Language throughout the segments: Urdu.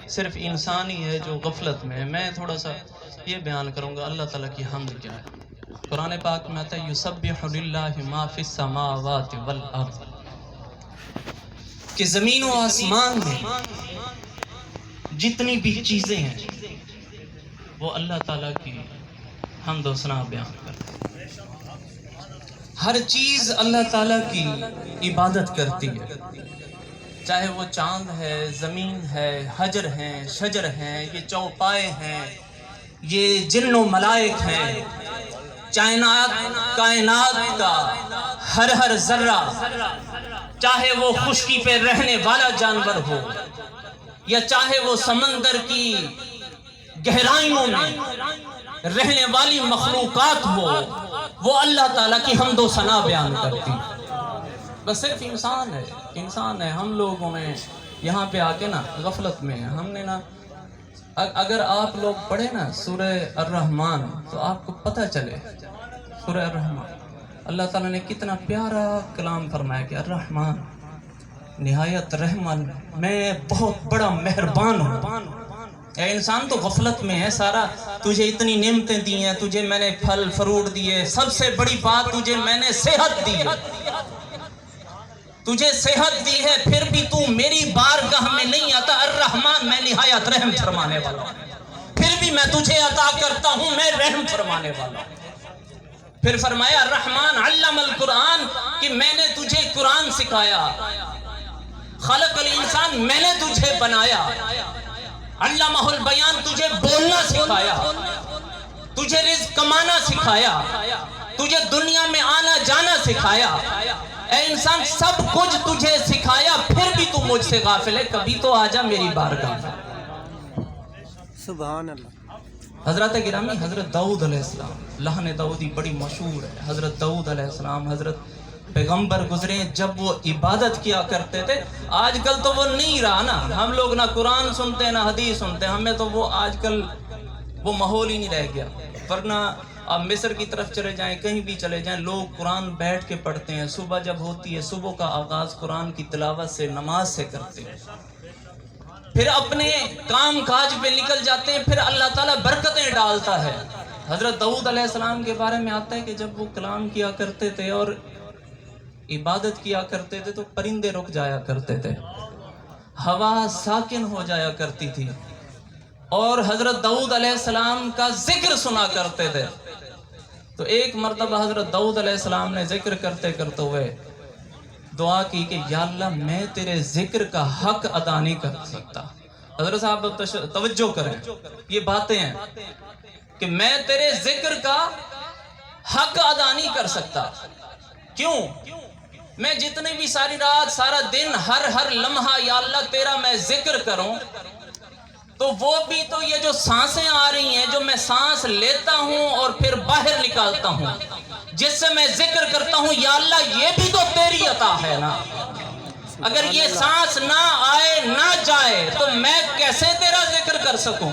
صرف انسان ہی ہے جو غفلت میں ہے۔ میں تھوڑا سا یہ بیان کروں گا اللہ تعالیٰ کی حمد کیا ہے۔ قرآن پاک میں آتا ہے یسبح للہ ما فی السماوات والارض، کہ زمین و آسمان میں جتنی بھی چیزیں ہیں وہ اللہ تعالیٰ کی حمد و ثنا بیان کرتی ہیں۔ ہر چیز اللہ تعالیٰ کی عبادت کرتی ہے، چاہے وہ چاند ہے، زمین ہے، حجر ہیں، شجر ہیں، یہ چوپائے ہیں، یہ جن و ملائک ہیں، کائنات کا ہر ذرہ، چاہے وہ خشکی پہ رہنے والا جانور ہو یا چاہے وہ سمندر کی گہرائیوں میں رہنے والی مخلوقات ہو، وہ اللہ تعالیٰ کی حمد و ثنا بیان کرتی ہے۔ بس صرف انسان ہے، ہم لوگوں نے یہاں پہ آ کے نا غفلت میں ہم نے نا، اگر آپ لوگ پڑھیں نا سورہ الرحمن تو آپ کو پتہ چلے سورہ الرحمن اللہ تعالیٰ نے کتنا پیارا کلام فرمایا کہ الرحمن نہایت رحمان، میں بہت بڑا مہربان ہوں۔ اے انسان تو غفلت میں ہے سارا، تجھے اتنی نعمتیں دی ہیں، تجھے میں نے پھل فروٹ دیے، سب سے بڑی بات تجھے میں نے صحت دی ہے، تجھے صحت دی ہے، پھر بھی تو میری بارگاہ میں نہیں آتا۔ الرحمن میں نہایت رحم فرمانے والا ہوں، پھر بھی میں تجھے عطا کرتا ہوں، میں رحم فرمانے والا ہوں۔ پھر فرمایا الرحمن علم القرآن، کہ میں نے تجھے قرآن سکھایا۔ خلق الانسان، میں نے تجھے بنایا۔ علمہ البیان، تجھے بولنا سکھایا، تجھے رزق کمانا سکھایا، تجھے دنیا میں آنا جانا سکھایا۔ اے انسان سب کچھ تجھے سکھایا، پھر بھی تو مجھ سے غافل ہے، کبھی تو آجا میری بارگاہ میں۔ سبحان اللہ۔ حضرت گرامی حضرت داؤد علیہ السلام، لحن داؤدی بڑی مشہور ہے۔ حضرت داؤد علیہ السلام حضرت پیغمبر گزرے، جب وہ عبادت کیا کرتے تھے۔ آج کل تو وہ نہیں رہا نا، ہم لوگ نہ قرآن سنتے نہ حدیث سنتے، ہمیں تو وہ آج کل وہ ماحول ہی نہیں رہ گیا۔ ورنہ آپ مصر کی طرف چلے جائیں، کہیں بھی چلے جائیں، لوگ قرآن بیٹھ کے پڑھتے ہیں۔ صبح جب ہوتی ہے، صبح کا آغاز قرآن کی تلاوت سے، نماز سے کرتے ہیں، پھر اپنے کام کاج پہ نکل جاتے ہیں، پھر اللہ تعالیٰ برکتیں ڈالتا ہے۔ حضرت داؤد علیہ السلام کے بارے میں آتا ہے کہ جب وہ کلام کیا کرتے تھے اور عبادت کیا کرتے تھے تو پرندے رک جایا کرتے تھے، ہوا ساکن ہو جایا کرتی تھی، اور حضرت داؤد علیہ السلام کا ذکر سنا کرتے تھے۔ تو ایک مرتبہ حضرت داؤد علیہ السلام نے ذکر کرتے کرتے ہوئے دعا کی کہ یا اللہ میں تیرے ذکر کا حق ادا نہیں کر سکتا۔ حضرت صاحب توجہ کریں، یہ باتیں ہیں کہ میں تیرے ذکر کا حق ادا نہیں کر سکتا۔ کیوں؟ میں جتنے بھی ساری رات سارا دن ہر لمحہ یا اللہ تیرا میں ذکر کروں، تو وہ بھی تو یہ جو سانسیں آ رہی ہیں، جو میں سانس لیتا ہوں اور پھر باہر نکالتا ہوں، جس سے میں ذکر کرتا ہوں، یا اللہ یہ بھی تو تیری عطا ہے نا۔ اگر یہ سانس نہ آئے نہ جائے تو میں کیسے تیرا ذکر کر سکوں؟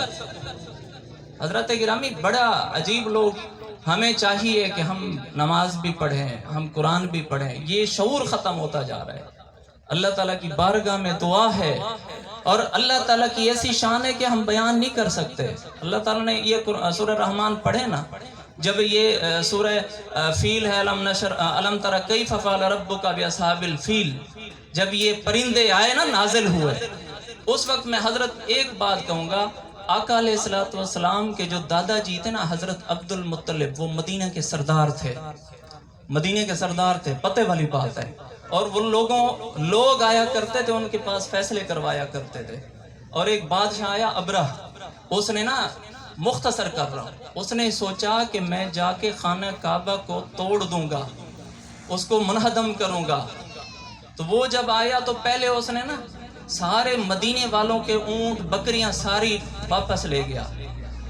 حضرت گرامی بڑا عجیب لوگ، ہمیں چاہیے کہ ہم نماز بھی پڑھیں، ہم قرآن بھی پڑھیں، یہ شعور ختم ہوتا جا رہا ہے۔ اللہ تعالیٰ کی بارگاہ میں دعا ہے، اور اللہ تعالیٰ کی ایسی شان ہے کہ ہم بیان نہیں کر سکتے۔ اللہ تعالیٰ نے یہ سورہ رحمان پڑھے نا، جب یہ سورہ فیل ہے، علم تر کیف فعل ربک باصحاب الفیل، جب یہ پرندے آئے نا نازل ہوئے، اس وقت میں حضرت ایک بات کہوں گا، آقا علیہ السلام کے جو دادا جی تھے نا حضرت عبد المطلب، وہ مدینہ کے سردار تھے، مدینہ کے سردار تھے، پتہ والی بات ہے۔ اور وہ لوگ آیا کرتے تھے ان کے پاس، فیصلے کروایا کرتے تھے۔ اور ایک بادشاہ آیا ابرہ، اس نے نا مختصر کر رہا ہوں، اس نے سوچا کہ میں جا کے خانہ کعبہ کو توڑ دوں گا، اس کو منہدم کروں گا۔ تو وہ جب آیا تو پہلے اس نے نا سارے مدینے والوں کے اونٹ بکریاں ساری واپس لے گیا۔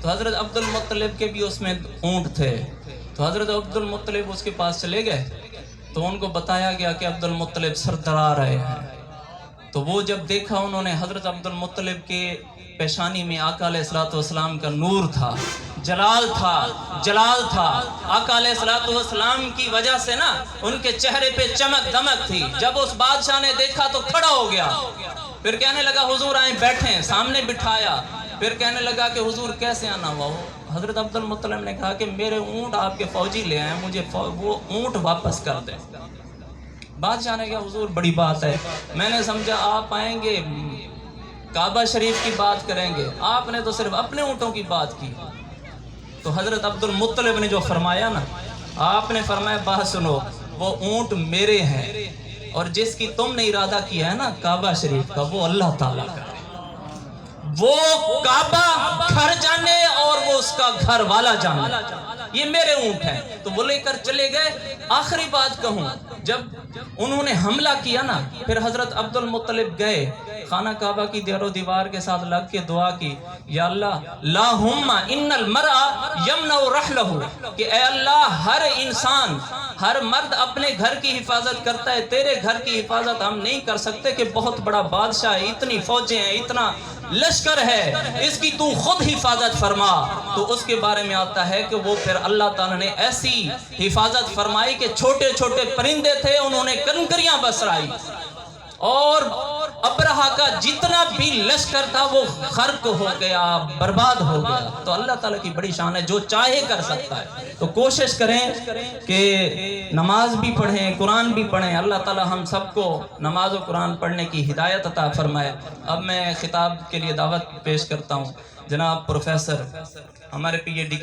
تو حضرت عبد المطلب کے بھی اس میں اونٹ تھے، تو حضرت عبد المطلب اس کے پاس چلے گئے، تو ان کو بتایا گیا کہ عبد المطلب سردار آ رہے ہیں۔ تو وہ جب دیکھا انہوں نے، حضرت عبد المطلب کے پیشانی میں آقا علیہ السلام کا نور تھا، جلال تھا۔ آقا علیہ السلام کی وجہ سے نا ان کے چہرے پہ چمک دمک تھی۔ جب اس بادشاہ نے دیکھا تو کھڑا ہو گیا، پھر کہنے لگا حضور آئیں بیٹھیں، سامنے بٹھایا، پھر کہنے لگا کہ حضور کیسے آنا ہوا ہو؟ حضرت عبد المطلب نے کہا کہ میرے اونٹ آپ کے فوجی لے آئے، مجھے وہ اونٹ واپس کر دیں۔ بادشاہ نے کہا حضور بڑی بات ہے، میں نے سمجھا آپ آئیں گے کعبہ شریف کی بات کریں گے، آپ نے تو صرف اپنے اونٹوں کی بات کی۔ تو حضرت عبد المطلب نے جو فرمایا نا، آپ نے فرمایا بات سنو، وہ اونٹ میرے ہیں، اور جس کی تم نے ارادہ کیا ہے نا کعبہ شریف کا، وہ اللہ تعالیٰ کا ہے۔ وہ کعبہ گھر جانے اور وہ اس کا گھر والا جانے، یہ میرے اونٹ ہیں۔ تو وہ لے کر چلے گئے۔ آخری بات کہوں، جب انہوں نے حملہ کیا نا، پھر حضرت عبد المطلب گئے خانہ کعبہ کی دیر و دیوار کے ساتھ لگ کے دعا کی، یا اللہ لاہم ان المرء یمنع رحلہ، کہ اے اللہ ہر انسان، ہر مرد اپنے گھر کی حفاظت کرتا ہے، تیرے گھر کی حفاظت ہم نہیں کر سکتے کہ بہت بڑا بادشاہ ہے، اتنی فوجیں ہیں، اتنا لشکر ہے، اس کی تو خود حفاظت فرما۔ تو اس کے بارے میں آتا ہے کہ وہ پھر اللہ تعالیٰ نے ایسی حفاظت فرمائی کہ چھوٹے چھوٹے پرندے تھے انہوں نے کنکریاں بسرائی، اور ابرہا کا جتنا بھی لشکر تھا وہ غرق ہو گیا، برباد ہو گیا۔ تو اللہ تعالیٰ کی بڑی شان ہے، جو چاہے کر سکتا ہے۔ تو کوشش کریں کہ نماز بھی پڑھیں، قرآن بھی پڑھیں، اللہ تعالیٰ ہم سب کو نماز و قرآن پڑھنے کی ہدایت عطا فرمائے۔ اب میں خطاب کے لیے دعوت پیش کرتا ہوں جناب پروفیسر، ہمارے PhD